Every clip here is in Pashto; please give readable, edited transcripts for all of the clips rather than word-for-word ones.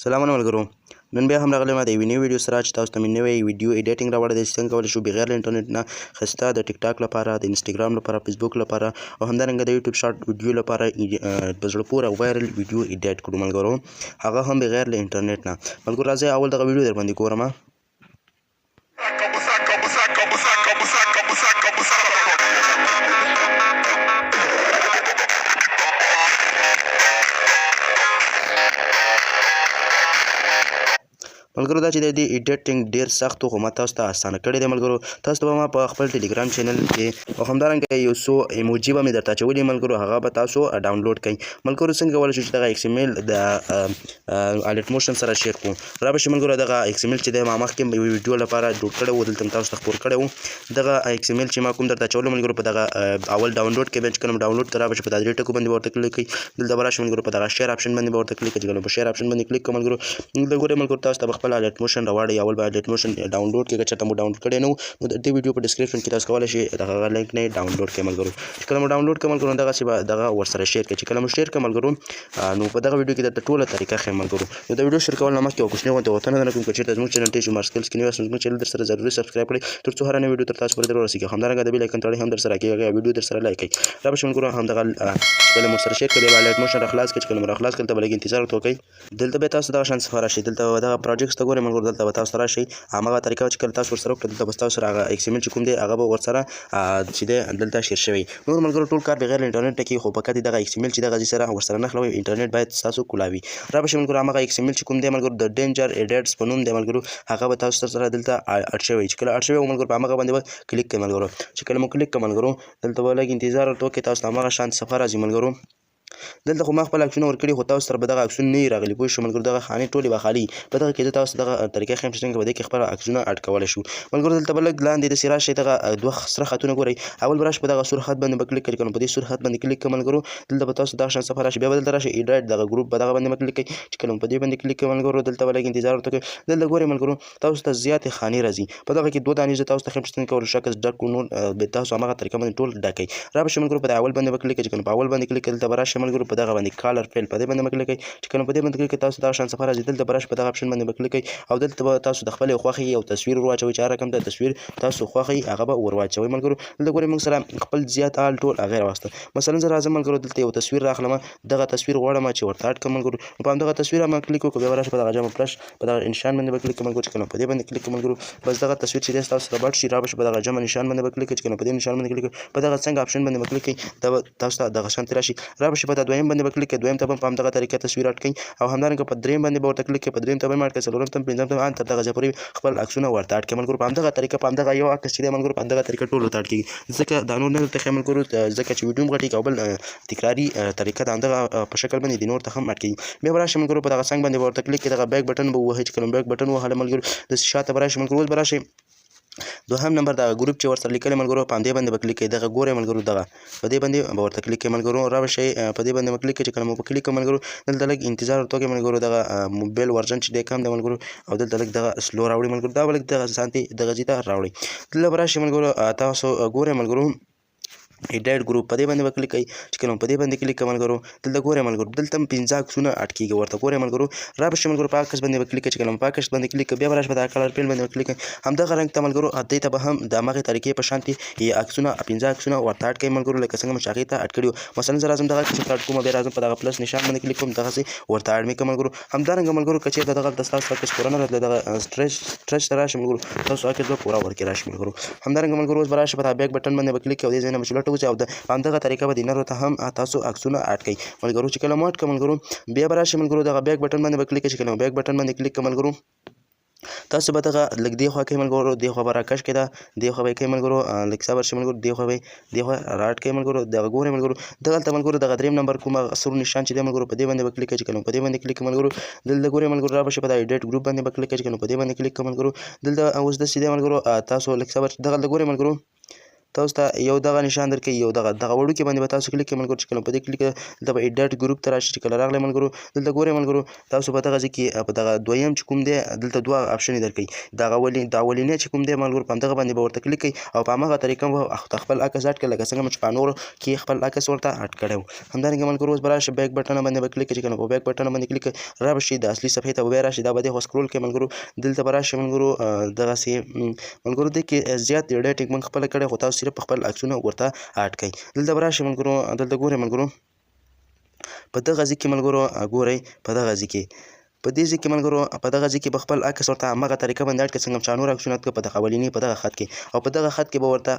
سلامونه ملګرو. نن بیا هم راغلی ما د یوې نوې ویډیو سره چې تاسو ته مې نوی ویډیو ایډیټینګ راوړی دی چې څنګه کولی شو بغیر له انټرنیټ نه ښایسته د ټیک ټاک لپاره، د انسټاګرام لپاره، فیسبوک لپاره او همدارنګه د یوټیوب شارټ ویډیو لپاره په زړه پورې وایرل ویډیو ایډیټ کړو ملګرو، هغه هم بغیر له انټرنیټ نه. ملګرو راځئ اول دغه ویډیو درباندې ګورم. ملګرو دا چې د دې ایډیټینګ ډېر سخت و خو ما تاسو ته اسانه کړی دی ملګرو. تاسو ته به ما په خپل ټلیګرام چینل کې او همدارنګه یو څو ایموجي به مې درته اچولي ملګرو، هغه به تاسو ډاونلوډ کړئ. ملګرو څنګه کولی شو چې دغه ایکس ایم ایل د الټ موشن سره شیر کړو. را به شي ملګرو دغه ایکس ایم ایل چې دی ما مخکې یوې ویډیو لپاره ډوډ کړی و، دلته تاسو ته خپور کړی و. دغه ایکس ایم ایل چې ما کوم درته اچولی ملګرو په دغه اول ډاونلوډ کې به چې کله ډاونلوډ ته را به شي په دا درې ټکو باندې به ورته کلیک کړئ. دلته به راشي ملګرو په دغه شیر آپشن باندې به ورته کلیک کړئ. چې کله په شیر آپشن باندې کلیک کړم ملګرو، دلته ګورئ ملګرو تاسو ته به خپل الټ موشن راوړی. اول به الټ موشن ډاونلوډ کې که چېرته مو ډاونلوډ کړی نه و نو د دې ویډیو په ډسکرپشن کې تاسو کولی شئ هغه لینک نه یې ډاونلوډ کړئ ملګرو. چې کله مو ډاونلوډ کړئ ملګرو دغسې به دغه ورسره شیر کړئ. چې کله مو شیر کړئ ملګرو نو په دغه ویډیو کې درته ټوله طریقه ښیم ملګرو. نو د ویډیو شیر کول نه مخکې یوه کوچنۍ غونډه غوښتنه ده کوم که چېرته زموږ چینل ټیچ عمر سکلز کې نوي یاست نو زموږ چینل در سره ضروري سبسکرایب کړئ تر څو هره نوې ویډیو تر تاسو پورې در ورسېږي. همدارنګه د بیل آیکن تړی هم در سره کېږي، هغه ویډیو در سره لایک کړئ. را به شي ملګرو همدغه چې کله مو سره شیر کړئ بیا الټ موشن راخلاص کړئ. چې کله مو راخلاص کړئ دلته به لږ انتظار ورته وکړئ. دلته بیا تاسو دغه شان صفحه راشئ. دلته به دغه پروجیکټس ته ګورئ ملګرو، دلته به تاسو راشئ. هماغه طریقه چې کله تاسو ورسره وکړئ دلته به ستاسو سره هغه ایکس ایم ایل چې کوم دی هغه به ورسره چې دی دلته شیر شوی. نور ملګرو ټول کار بغیر له انټرنیټ نه کېږي، خو فقط دغه ایکس ایم ایل چې دغه ځای سره ورسره نښلوئ. انټرنیټ باید ستاسو کولاوي. را به شي ملګرو هماغه ایکس ایم ایل چې کوم دی ملګرو د ډینجر ایډیټس په نوم دی ملګرو، هغه به تاسو سره دلته اډ شوی. چې کله اډ شوی و ملګرو په هماغه باندې به کلیک کړئ ملګرو. چې کله مو کلیک کړئ ملګرو دلته به لږ انتظار ورته وکړئ. تاسو ته هماغه شان صفحه راځي ملګرو. دلته خو ما خپل عکسونه ورکړي خو تاسو سره به دغه عکسونه نه وي راغلي، پوه شو ملګرو. دغه خانې ټولې به خالي. په دغه کې زه تاسو دغه طریقه ښیم چې څنګه په دې کې خپل عکسونه اډ کولی شو ملګرو. دلته به لږ لاندې داسې راشئ، دغه دوه سره خطونه ګورئ. اول به راشي په دغه سور خط باندې به کلیک کړئ. که نو په دې سور خط باندې کلیک کړئ ملګرو دلته به تاسو دغه شان صفحه راشي. بیا به دلته راشئ ایډیټ دغه ګروپ په دغه باندې به کلیک کړئ. چې کله په دې باندې کلیک کړئ ملګرو دلته به لږ انتظار ورته کوئ. دلته ګورئ ملګرو تاسو ته زیاتې خانې راځي. په دغه کې دوه دانې زه تاسو ته ښیم چې څنګه کولی شو عکس ډک کړو. نور به تاسو هماغه طریقه باندې ټول ډک کړئ. را به شي ملګرو په اول باندې به کلیک کړئ. چې کله په اول باندې کلیک کړئ دلته به راشئ ملګرو په دغه باندې کالر فیل په دې باندې به کلیک کړئ. چې کله په دې باندې کلیک کړئ تاسو دغه شان صفحه راځي. دلته به راشئ په دغه اپشن باندې به کلیک کړئ او دلته به تاسو د خپلې خوښې یو تصویر ور واچوئ. چې هر رقم ته تصویر تاسو خوښوئ هغه به ور واچوئ ملګرو. دلته ګورئ موږ سره خپل زیات حال ټول هغه راوسته. مثلا زه راځم ملګرو دلته یو تصویر راخلم، دغه تصویر غواړم چې ورته اډ کړم ملګرو. په همدغه تصویر باندې کلیک وکړو. بیا به راشئ په دغه جمع پلس په دغه نشان باندې به کلیک کړم ملګرو. چې کله په دې باندې کلیک کړم ملګرو بس دغه تصویر چې دی ستاسو سره بډ شي. را به شي په دغه جمع نشان باندې به کلیک کړئ. چې کله په دې نشان باندې کلیک کړئ په دغه څنګه اپشن باندې به کلیک کړئ دا به تاسو ته دغه شانتې راشي. را به شي په دویم باندې به کلیک کړئ. دویم ته به په همدغه طریقه تصویر اډ کړئ او همدارنګه په دریم باندې به ورته کلیک کړئ. په دریم ته به یې اډ کړئ، څلورم ته پنځم ته ان تر دغه ځای پورې خپل عکسونه ورته اډ کړئ ملګرو. په همدغه طریقه په همدغه یو عکس چې دی ملګرو په همدغه طریقه ټول ورته اډ کېږي. ځکه دا نور نه درته ښیم ملګرو ځکه چې ویډیو هم غټېږي او بل تکراري طریقه د همدغه په شکل باندې د نور ته هم اډ کېږي. بیا به راشئ ملګرو په دغه څنګ باندې به ورته کلیک کړئ. دغه بیک بټن به ووهئ. چې کله بیک بټن ووهله ملګرو داسې شاته به راشئ ملګرو. اوس به راشئ دوهم نمبر دغه ګروپ چې ورسره لیکلی ملګرو په همدې باندې به کلیک کړئ. دغه ګورئ ملګرو دغه په دې باندې به ورته کلیک کړئ ملګرو. را به شئ په دې باندې به کلیک کړئ. چې کله مو په کلیک کړئ ملګرو دلته لږ انتظار ورته وکړئ ملګرو. دغه موبایل ورژن چې دی کم دی ملګرو او دلته لږ دغه سلو راوړئ ملګرو. دا به لږ دغه سانتې دغه ځای ته راوړئ. دلته به راشئ ملګرو تاسو ګورئ ملګرو ایډیټ ګروپ په دې باندې به کلیک کړئ. چې کله په دې باندې کلیک کړئ ملګرو دلته ګورئ ملګرو دلته هم 15 عکسونه اډ کېږي ورته ګورئ ملګرو. را به شي ملګرو په عکس باندې به کلیک کړئ. چې کله په عکس باندې کلیک کړئ بیا به راشئ په دغه کلر فیل باندې به کلیک کړئ. همدغه رنګ ته ملګرو دې ته به هم د همغې طریقې په شانتې عکسونه 15 عکسونه ورته اډ کړئ ملګرو لکه څنګه مو چې هغې ته اډ کړي وو. مثلا زه راځم دغه عکس ورته اډ کوم بیا راځم په دغه پلس نشان باندې کلیک کوم دغسې ورته اډ مې کړم ملګرو. همدارنګه ملګرو که چېرته دغلته ستاسو عکس پوره نه راتلی دغه سټرچ ته راشئ ملګرو تاسو عکس به پوره ورکې راشي ملګرو. همدارنګه ملګرو اوس به راشئ په دغه بیک بټن باندې به کلیک کړئ او دې ځای نه به چې لټ وځئ او په همدغه طریقه به د نرو ته هم تاسو عکسونه اډ کړئ ملګرو. چې کله مو اډ کړئ ملګرو بیا به راشئ ملګرو دغه بیک بټن باندې به کلیک کړئ. چې کله مو بیک بټن باندې کلیک کړئ ملګرو تاسو به دغه لږ دې خوا کوئ ملګرو، دې خوا به راکش کړئ، دې خوا به یې کوئ ملګرو لږ صبر شئ ملګرو، دې خوا به یې دې خوا را اډ کړئ ملګرو. دغه ګورئ ملګرو دغلته ملګرو دغه دریم نمبر کوم سور نشان چې دی ملګرو په دې باندې به کلیک کړئ. چې کله په دې باندې کلیک ملګرو دلته ګورئ ملګرو را به شي په دا ایډیټ ګروپ باندې به کلیک کړئ. چې کله په دې باندې کلیک کړئ ملګرو دلته اوس داسې دی ملګرو تاسو لږ صبر دغلته ګورئ ملګرو تاسو ته یو دغه نشان درکوي یو دغه وړوکي باندې به تاسو کلیک کوئ ملګرو چې کله په دې کلیک دلته به ایډیټ ګروپ ته راشي چې کله راغلی ملګرو دلته ګورئ ملګرو تاسو په دغه ځای کې په دغه دویم چې کوم دی دلته دوه اپشنې درکوي د اولینی چې کوم دی ملګرو په همدغه باندې به ورته کلیک کوئ او په همغه طریقه به خپل عکس اډ کړئ لکه څنګه مو چې په نورو کې خپل عکس ورته اډ کړی و. همدارنګه ملګرو اوس به راشئ بیک بټن باندې به کلیک کړئ چې کله په بیک بټن باندې کلیک کړئ را به شي د اصلي صفحې ته به بیا راشي دا به دې خوا سکرول کړئ ملګرو دلته به راشئ ملګرو دغسې ملګرو دې کې زیات ایډیټینګ موږ خپله کړی خو تاسو صرف خپل عکسونه ورته اډ کړئ. دلته به راشئ ملګرو دلته ګورئ ملګرو په دغه ځای کې ملګرو ګورئ په دغه ځای کې په دې ځای کې ملګرو په دغه ځای کې به خپل عکس ورته همغه طریقه باندې اډ کړئ څنګه چې نور عکسونه اډ کړه په دغه اولیني په دغه خط کې او په دغه خط کې به ورته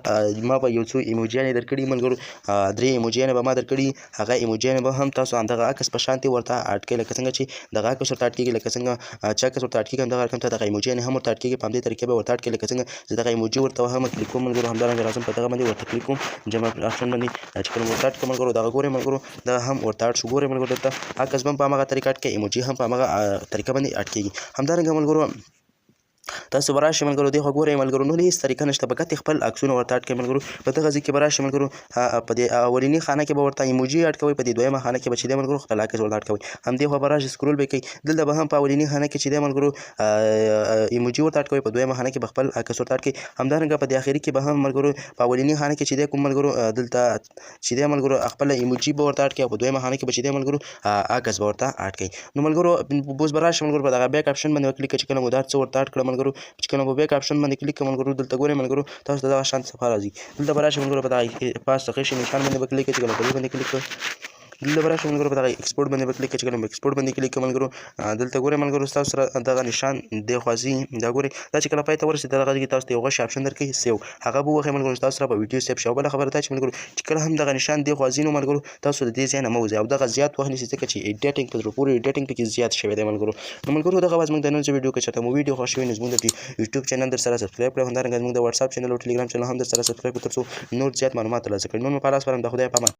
ما به یو څو ایموجیانې درکړي ملګرو 3 ایموجیانې به ما درکړي هغه ایموجیانې به هم تاسو همدغه عکس په شانتې ورته اډ کړئ لکه څنګه چې دغه عکس ورته اډ کېږي لکه څنګه چې عکس ورته اډ کېږي همدغه رقم ته دغه ایموجیانې هم ورته اډ کېږي په همدې طریقې به ورته اډ کړئ لکه څنګه چې دغه ایموجي ورته هم کلیک کوم ملګرو همدارنګه راځم په دغه باندې ورته کلیک کوم جمع آپشن باندې چې کله ورته اډ کړم ملګرو دغه ګورئ ملګرو دغه هم ورته اډ شو ګورئ ملګرو دلته عکس به هم په همغه طریقه اډ کړئ ایموجي هم په همغه طریقه باندې اډ کېږي. همدارنګه ملګرو تاسو به راشئ ملګرو دې خوا ګورئ ملګرو نور هېڅ طریقه نشته فقط خپل عکسونه ورته اډ کړئ ملګرو په دغه ځای کې به راشئ ملګرو په دې اولیني خانه کې به ورته ایموجي اډ کوئ په دې دویمه خانه کې به چې دی ملګرو خپل عکس ورته اډ کوئ همدې خوا به راشئ سکرول به کوئ دلته به هم په اولیني خانه کې چې دی ملګرو ایموجي ورته اډ کوئ په دویمه خانه کې به خپل عکس ورته اډ کړئ همدارنګه په دې اخري کې به هم ملګرو په اولیني خانه کې چې دی کوم ملګرو دلته چې دی ملګرو خپله ایموجي به ورته اډ کړئ او په دویمه خانه کې به چې دی ملګرو عکس به ورته اډ کړئ. نو ملګرو اوس به راشئ ملګرو په دغه بیک آپشن باندې وکلیک کړئ چې کله مو دا څه ورته اډ کړه ملګرو چې کله مو بیک آپشن باندې کلیک کړئ ملګرو دلته ګورئ ملګرو تاسو ته دغه شانتې صفحه راځي دلته به راشئ ملګرو په دغه پاس څرخیشي نشان باندې به کلیک کړئ چې کله په دې باندې کلیک کړئ دلته به راشئ ملګرو په دغه ایکسپورټ باندې به کلیک کړئ چې کله مو ایکسپورټ باندې کلیک کړئ ملګرو دلته ګورئ ملګرو ستاسو سره دغه نشان دې خوا ځي دا ګورئ دا چې کله پای ته ورسېد دغه کې تاسو ته یو غشی آپشن درکوي سیو هغه به ووهئ ملګرو ستاسو سره په ویډیو سیو شي او بله خبره دا چې ملګرو چې کله هم دغه نشان دې خوا ځي نو ملګرو تاسو د دې ځای نه مه وځئ او دغه زیات وخت نیسي ځکه چې ایډیټینګ په زړه پورې ایډیټینګ پکې زیات شوی دی ملګرو. نو ملګرو دغه وه زموږ د نن ورځې ویډیو که چېرته مو ویډیو خوښ شوي نو زموږ د یوټیوب چینل در سره سبسکرایب کړئ همدارنګه زموږ د وټساپ چینل او ټلیګرام چینل هم در سره سبسکرایب کړئ تر څو نور زیات معلومات ترلاسه کړئ. نور مو په لاس سپارم د خدای په امان.